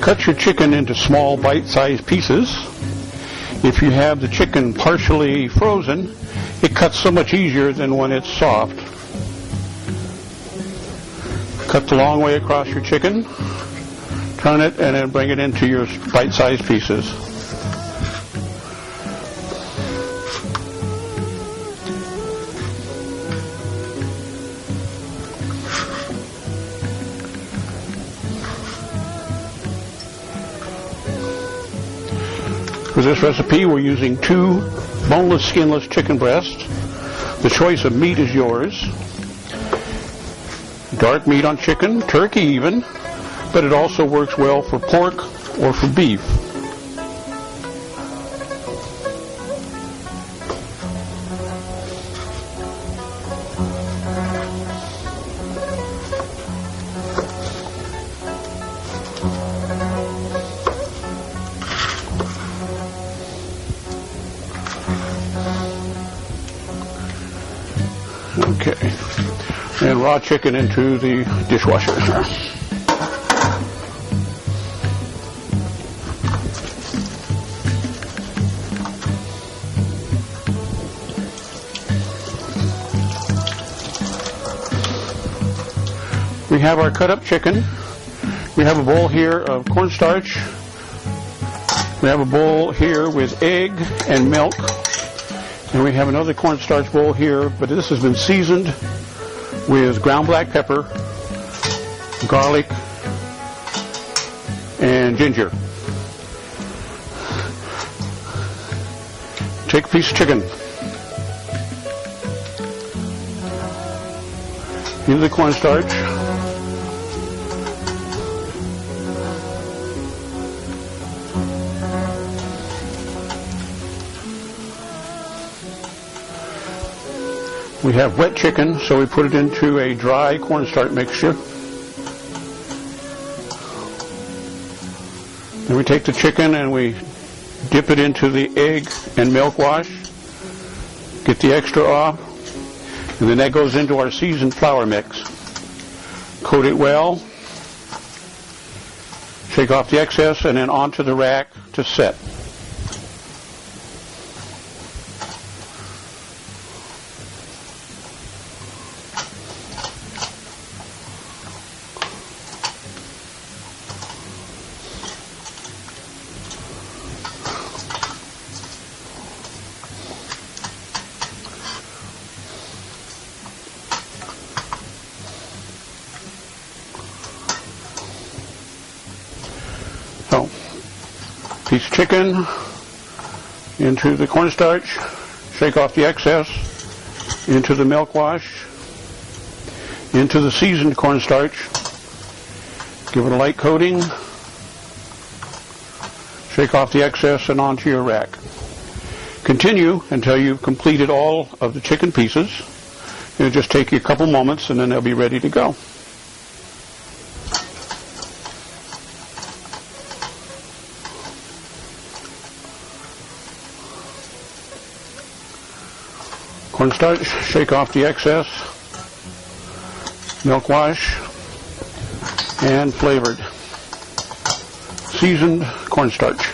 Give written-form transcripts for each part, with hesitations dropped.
Cut your chicken into small bite-sized pieces. If you have the chicken partially frozen, it cuts so much easier than when it's soft. Cut the long way across your chicken, turn it, and then bring it into your bite-sized pieces. For this recipe, we're using 2 boneless, skinless chicken breasts. The choice of meat is yours. Dark meat on chicken, turkey even, but it also works well for pork or for beef. Okay, and raw chicken into the dishwasher. We have our cut up chicken. We have a bowl here of cornstarch. We have a bowl here with egg and milk. And we have another cornstarch bowl here, but this has been seasoned with ground black pepper, garlic, and ginger. Take a piece of chicken into the cornstarch. We have wet chicken, so we put it into a dry cornstarch mixture. Then we take the chicken and we dip it into the egg and milk wash, get the extra off, and then that goes into our seasoned flour mix. Coat it well, shake off the excess, and then onto the rack to set. So, piece of chicken into the cornstarch, shake off the excess, into the milk wash, into the seasoned cornstarch, give it a light coating, shake off the excess, and onto your rack. Continue until you've completed all of the chicken pieces. It'll just take you a couple moments and then they'll be ready to go. Cornstarch, shake off the excess, milk wash, and flavored. Seasoned cornstarch.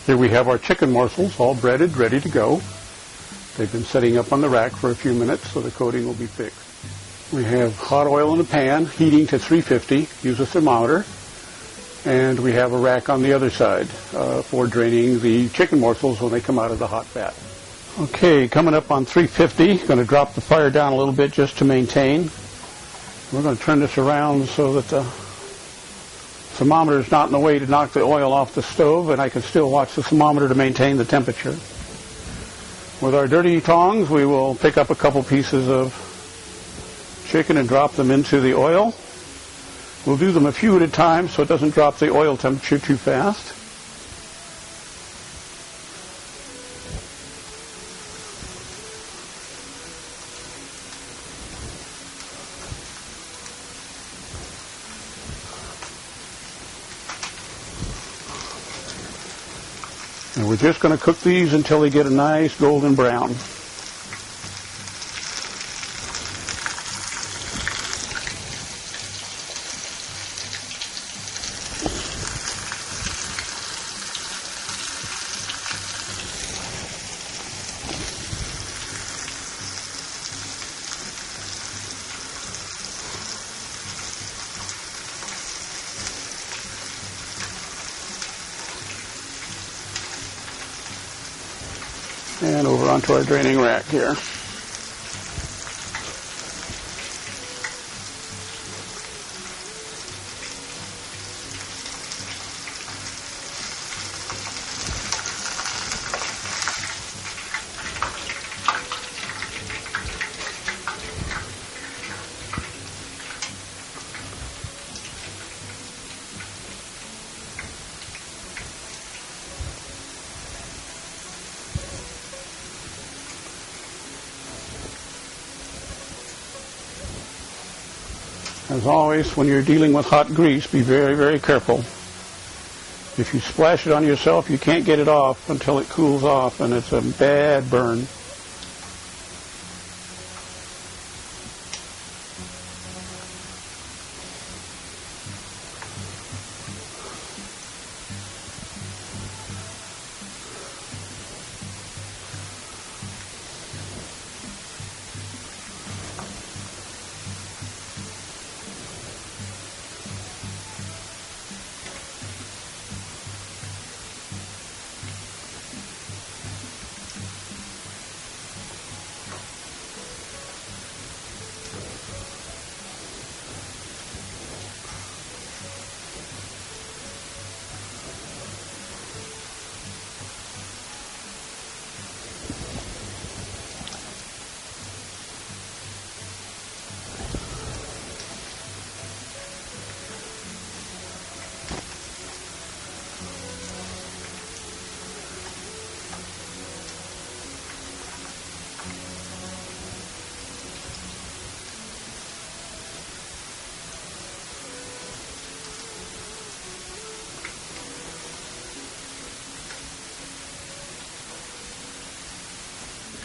Here we have our chicken morsels all breaded, ready to go. They've been setting up on the rack for a few minutes so the coating will be fixed. We have hot oil in the pan, heating to 350. Use a thermometer. And we have a rack on the other side for draining the chicken morsels when they come out of the hot fat. Okay, coming up on 350. Going to drop the fire down a little bit just to maintain. We're going to turn this around so that the thermometer is not in the way to knock the oil off the stove, and I can still watch the thermometer to maintain the temperature. With our dirty tongs, we will pick up a couple pieces of chicken and drop them into the oil. We'll do them a few at a time so it doesn't drop the oil temperature too fast. we're just going to cook these until they get a nice golden brown. And over onto our draining rack here. As always, when you're dealing with hot grease, be very, very careful. If you splash it on yourself, you can't get it off until it cools off, and it's a bad burn.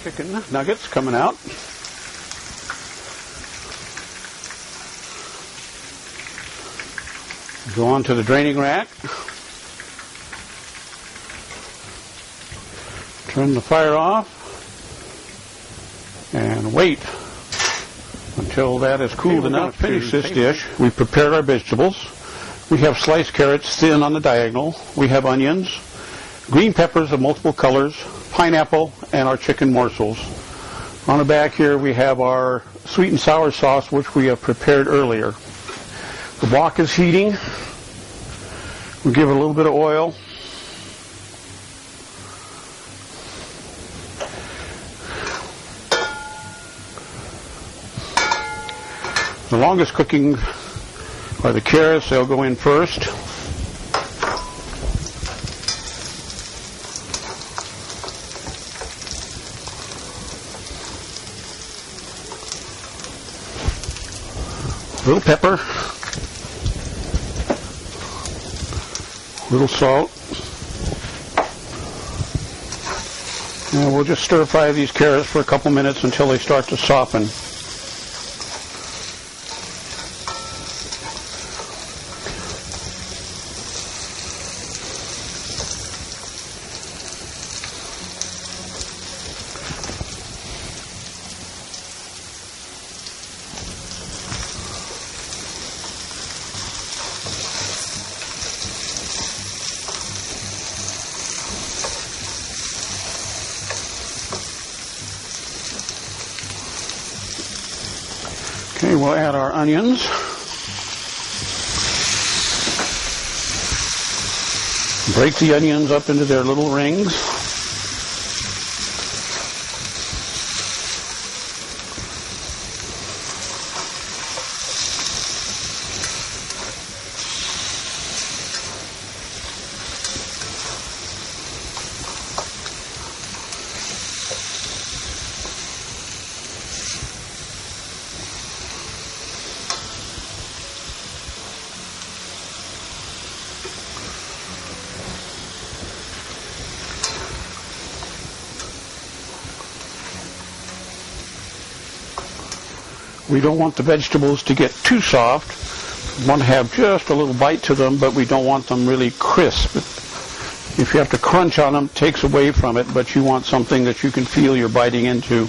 Chicken nuggets coming out. Go on to the draining rack. Turn the fire off and wait until that is cooled enough to finish this dish. We've prepared our vegetables. We have sliced carrots thin on the diagonal. We have onions, green peppers of multiple colors, pineapple, and our chicken morsels. On the back here we have our sweet and sour sauce, which we have prepared earlier. The wok is heating. We'll give it a little bit of oil. The longest cooking are the carrots. They'll go in first. A little pepper, a little salt, and we'll just stir fry these carrots for a couple minutes until they start to soften. Okay, we'll add our onions. Break the onions up into their little rings. We don't want the vegetables to get too soft. We want to have just a little bite to them, but we don't want them really crisp. If you have to crunch on them, it takes away from it, but you want something that you can feel you're biting into.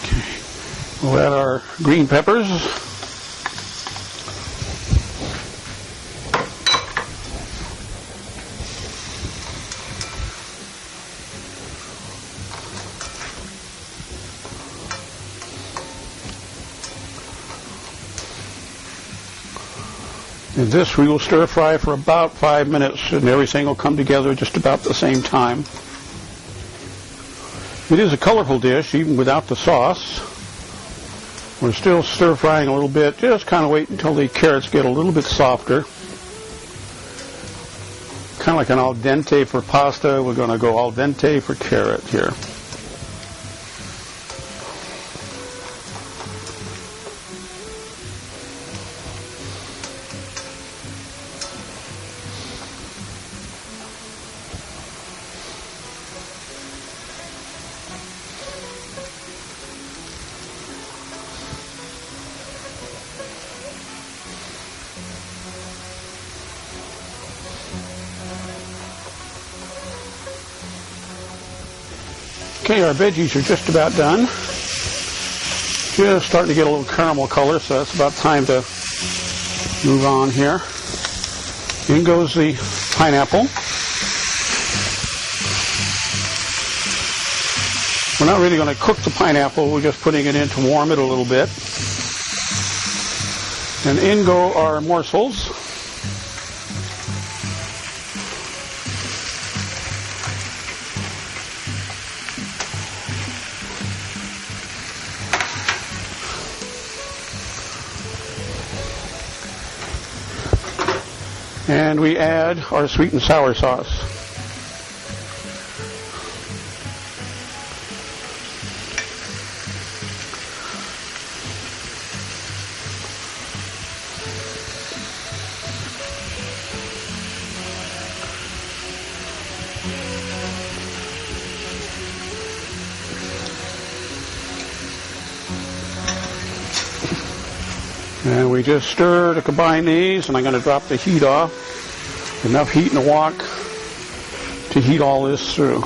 Okay. We'll add our green peppers. And this we will stir fry for about 5 minutes, and everything will come together just about the same time. It is a colorful dish, even without the sauce. We're still stir frying a little bit. Just kind of wait until the carrots get a little bit softer. Kind of like an al dente for pasta, we're going to go al dente for carrot here. Okay, our veggies are just about done. Just starting to get a little caramel color, so it's about time to move on here. In goes the pineapple. We're not really going to cook the pineapple, we're just putting it in to warm it a little bit. And in go our morsels. And we add our sweet and sour sauce. And we just stir to combine these, and I'm going to drop the heat off. Enough heat in the wok to heat all this through.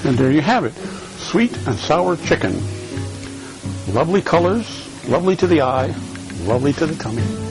And there you have it, sweet and sour chicken. Lovely colors, lovely to the eye, lovely to the tummy.